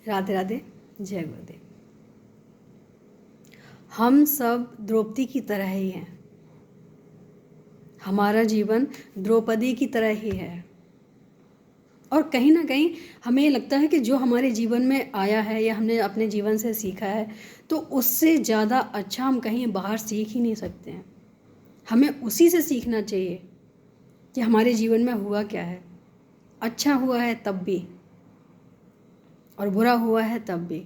राधे राधे, जय गुरुदेव। हम सब द्रौपदी की तरह ही हैं। हमारा जीवन द्रौपदी की तरह ही है और कहीं ना कहीं हमें लगता है कि जो हमारे जीवन में आया है या हमने अपने जीवन से सीखा है तो उससे ज़्यादा अच्छा हम कहीं बाहर सीख ही नहीं सकते हैं। हमें उसी से सीखना चाहिए कि हमारे जीवन में हुआ क्या है। अच्छा हुआ है तब भी और बुरा हुआ है तब भी,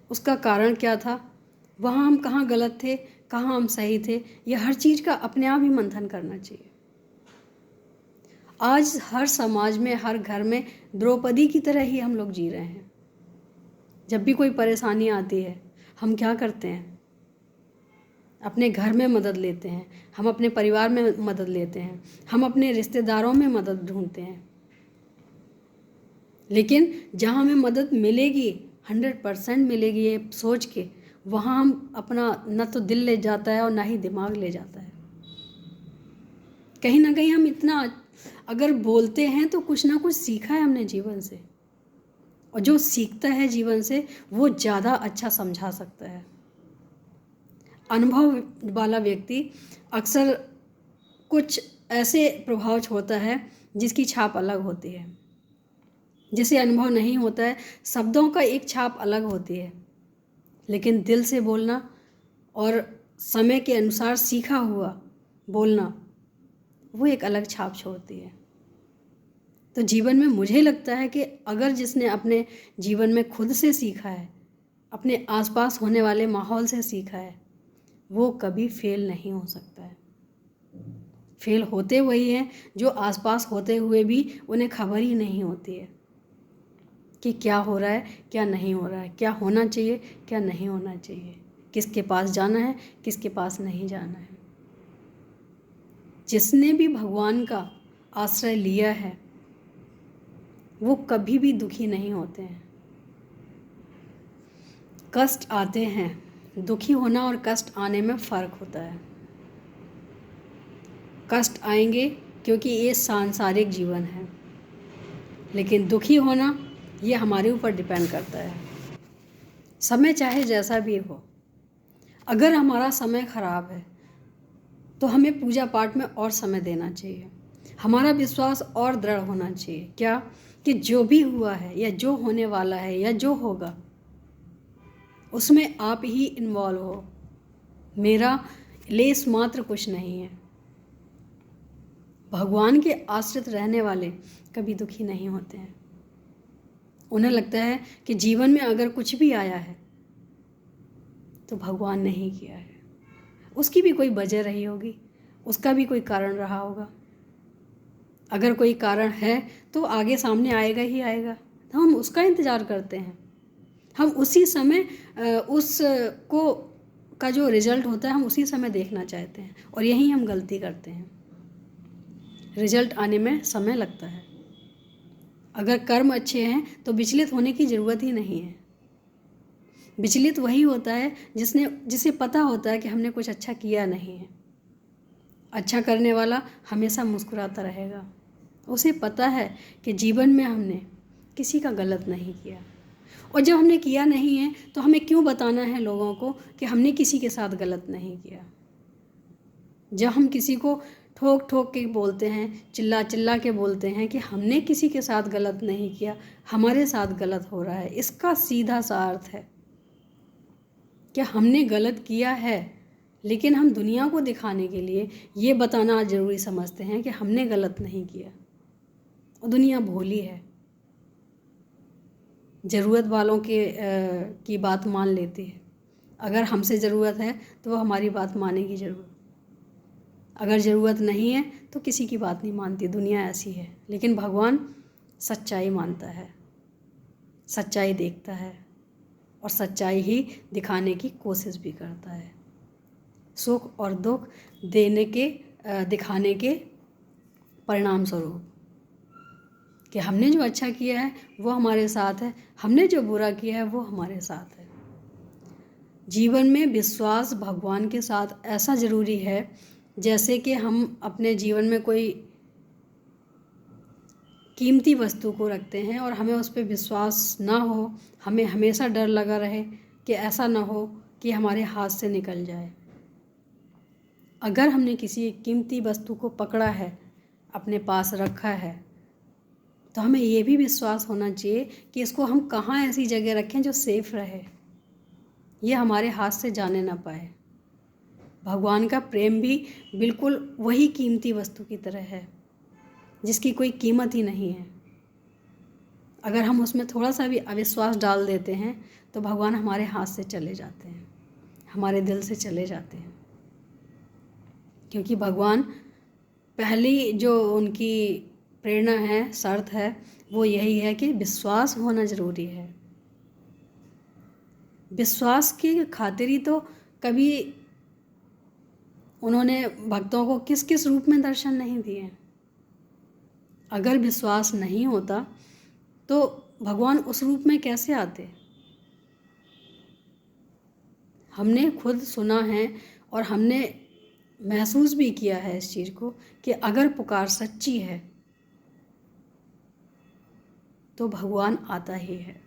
उसका कारण क्या था, वहाँ हम कहाँ गलत थे, कहाँ हम सही थे, यह हर चीज़ का अपने आप ही मंथन करना चाहिए। आज हर समाज में, हर घर में द्रौपदी की तरह ही हम लोग जी रहे हैं। जब भी कोई परेशानी आती है हम क्या करते हैं, अपने घर में मदद लेते हैं, हम अपने परिवार में मदद लेते हैं, हम अपने रिश्तेदारों में मदद ढूंढते हैं। लेकिन जहाँ हमें मदद मिलेगी 100% मिलेगी ये सोच के, वहाँ हम अपना न तो दिल ले जाता है और ना ही दिमाग ले जाता है। कहीं ना कहीं हम इतना अगर बोलते हैं तो कुछ ना कुछ सीखा है हमने जीवन से, और जो सीखता है जीवन से वो ज़्यादा अच्छा समझा सकता है। अनुभव वाला व्यक्ति अक्सर कुछ ऐसे प्रभाव छोड़ता है जिसकी छाप अलग होती है। जिसे अनुभव नहीं होता है, शब्दों का एक छाप अलग होती है, लेकिन दिल से बोलना और समय के अनुसार सीखा हुआ बोलना वो एक अलग छाप छोड़ती है। तो जीवन में मुझे लगता है कि अगर जिसने अपने जीवन में खुद से सीखा है, अपने आसपास होने वाले माहौल से सीखा है, वो कभी फेल नहीं हो सकता है। फेल होते वही हैं जो आसपास होते हुए भी उन्हें खबर ही नहीं होती है कि क्या हो रहा है, क्या नहीं हो रहा है, क्या होना चाहिए, क्या नहीं होना चाहिए, किसके पास जाना है, किसके पास नहीं जाना है। जिसने भी भगवान का आश्रय लिया है वो कभी भी दुखी नहीं होते हैं। कष्ट आते हैं, दुखी होना और कष्ट आने में फ़र्क होता है। कष्ट आएंगे क्योंकि ये सांसारिक जीवन है, लेकिन दुखी होना ये हमारे ऊपर डिपेंड करता है। समय चाहे जैसा भी हो, अगर हमारा समय ख़राब है तो हमें पूजा पाठ में और समय देना चाहिए। हमारा विश्वास और दृढ़ होना चाहिए क्या, कि जो भी हुआ है या जो होने वाला है या जो होगा उसमें आप ही इन्वॉल्व हो। मेरा लेस मात्र कुछ नहीं है। भगवान के आश्रित रहने वाले कभी दुखी नहीं होते हैं। उन्हें लगता है कि जीवन में अगर कुछ भी आया है तो भगवान ने ही किया है, उसकी भी कोई वजह रही होगी, उसका भी कोई कारण रहा होगा। अगर कोई कारण है तो आगे सामने आएगा ही आएगा, तो हम उसका इंतज़ार करते हैं। हम उसी समय उस को का जो रिजल्ट होता है हम उसी समय देखना चाहते हैं, और यही हम गलती करते हैं। रिजल्ट आने में समय लगता है। अगर कर्म अच्छे हैं तो विचलित होने की ज़रूरत ही नहीं है। विचलित वही होता है जिसे पता होता है कि हमने कुछ अच्छा किया नहीं है। अच्छा करने वाला हमेशा मुस्कुराता रहेगा। उसे पता है कि जीवन में हमने किसी का गलत नहीं किया, और जब हमने किया नहीं है तो हमें क्यों बताना है लोगों को कि हमने किसी के साथ गलत नहीं किया। जब हम किसी को ठोक ठोक के बोलते हैं, चिल्ला चिल्ला के बोलते हैं कि हमने किसी के साथ गलत नहीं किया, हमारे साथ गलत हो रहा है, इसका सीधा सा अर्थ है कि हमने गलत किया है, लेकिन हम दुनिया को दिखाने के लिए ये बताना ज़रूरी समझते हैं कि हमने गलत नहीं किया। और दुनिया भोली है, ज़रूरत वालों की बात मान लेती है। अगर हमसे ज़रूरत है तो वो हमारी बात मानेगी ज़रूर, अगर ज़रूरत नहीं है तो किसी की बात नहीं मानती। दुनिया ऐसी है। लेकिन भगवान सच्चाई मानता है, सच्चाई देखता है और सच्चाई ही दिखाने की कोशिश भी करता है। सुख और दुख दिखाने के परिणाम स्वरूप कि हमने जो अच्छा किया है वो हमारे साथ है, हमने जो बुरा किया है वो हमारे साथ है। जीवन में विश्वास भगवान के साथ ऐसा ज़रूरी है जैसे कि हम अपने जीवन में कोई कीमती वस्तु को रखते हैं और हमें उस पे विश्वास ना हो, हमें हमेशा डर लगा रहे कि ऐसा ना हो कि हमारे हाथ से निकल जाए। अगर हमने किसी कीमती वस्तु को पकड़ा है, अपने पास रखा है, तो हमें ये भी विश्वास होना चाहिए कि इसको हम कहाँ ऐसी जगह रखें जो सेफ रहे, ये हमारे हाथ से जाने ना पाए। भगवान का प्रेम भी बिल्कुल वही कीमती वस्तु की तरह है जिसकी कोई कीमत ही नहीं है। अगर हम उसमें थोड़ा सा भी अविश्वास डाल देते हैं तो भगवान हमारे हाथ से चले जाते हैं, हमारे दिल से चले जाते हैं। क्योंकि भगवान पहली जो उनकी प्रेरणा है, शर्त है, वो यही है कि विश्वास होना ज़रूरी है। विश्वास की खातिर ही तो कभी उन्होंने भक्तों को किस किस रूप में दर्शन नहीं दिए। अगर विश्वास नहीं होता तो भगवान उस रूप में कैसे आते। हमने खुद सुना है और हमने महसूस भी किया है इस चीज़ को कि अगर पुकार सच्ची है तो भगवान आता ही है।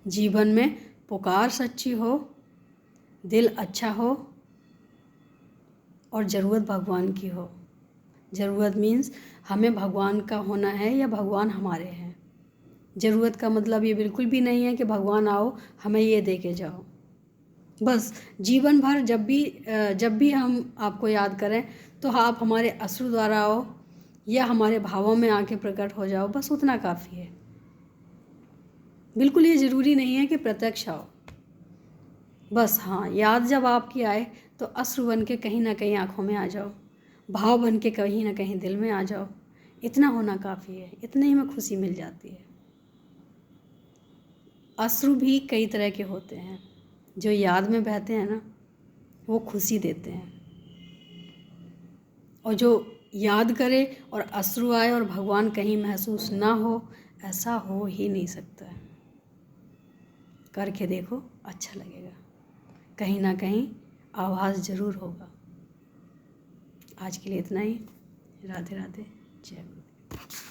जीवन में पुकार सच्ची हो, दिल अच्छा हो और ज़रूरत भगवान की हो। ज़रूरत मीन्स हमें भगवान का होना है या भगवान हमारे हैं। ज़रूरत का मतलब ये बिल्कुल भी नहीं है कि भगवान आओ हमें ये दे के जाओ। बस जीवन भर जब भी हम आपको याद करें तो आप हमारे अश्रु द्वारा आओ या हमारे भावों में आके प्रकट हो जाओ, बस उतना काफ़ी है। बिल्कुल ये ज़रूरी नहीं है कि प्रत्यक्ष आओ। बस हाँ, याद जब आपकी आए तो अश्रु बन के कहीं ना कहीं आँखों में आ जाओ, भाव बन के कहीं ना कहीं दिल में आ जाओ। इतना होना काफ़ी है, इतने ही में खुशी मिल जाती है। अश्रु भी कई तरह के होते हैं। जो याद में बहते हैं ना, वो खुशी देते हैं, और जो याद करे और अश्रु आए और भगवान कहीं महसूस ना हो, ऐसा हो ही नहीं सकता है। करके देखो, अच्छा लगेगा, कहीं ना कहीं आवाज़ ज़रूर होगा। आज के लिए इतना ही। राधे राधे, जय गुरु।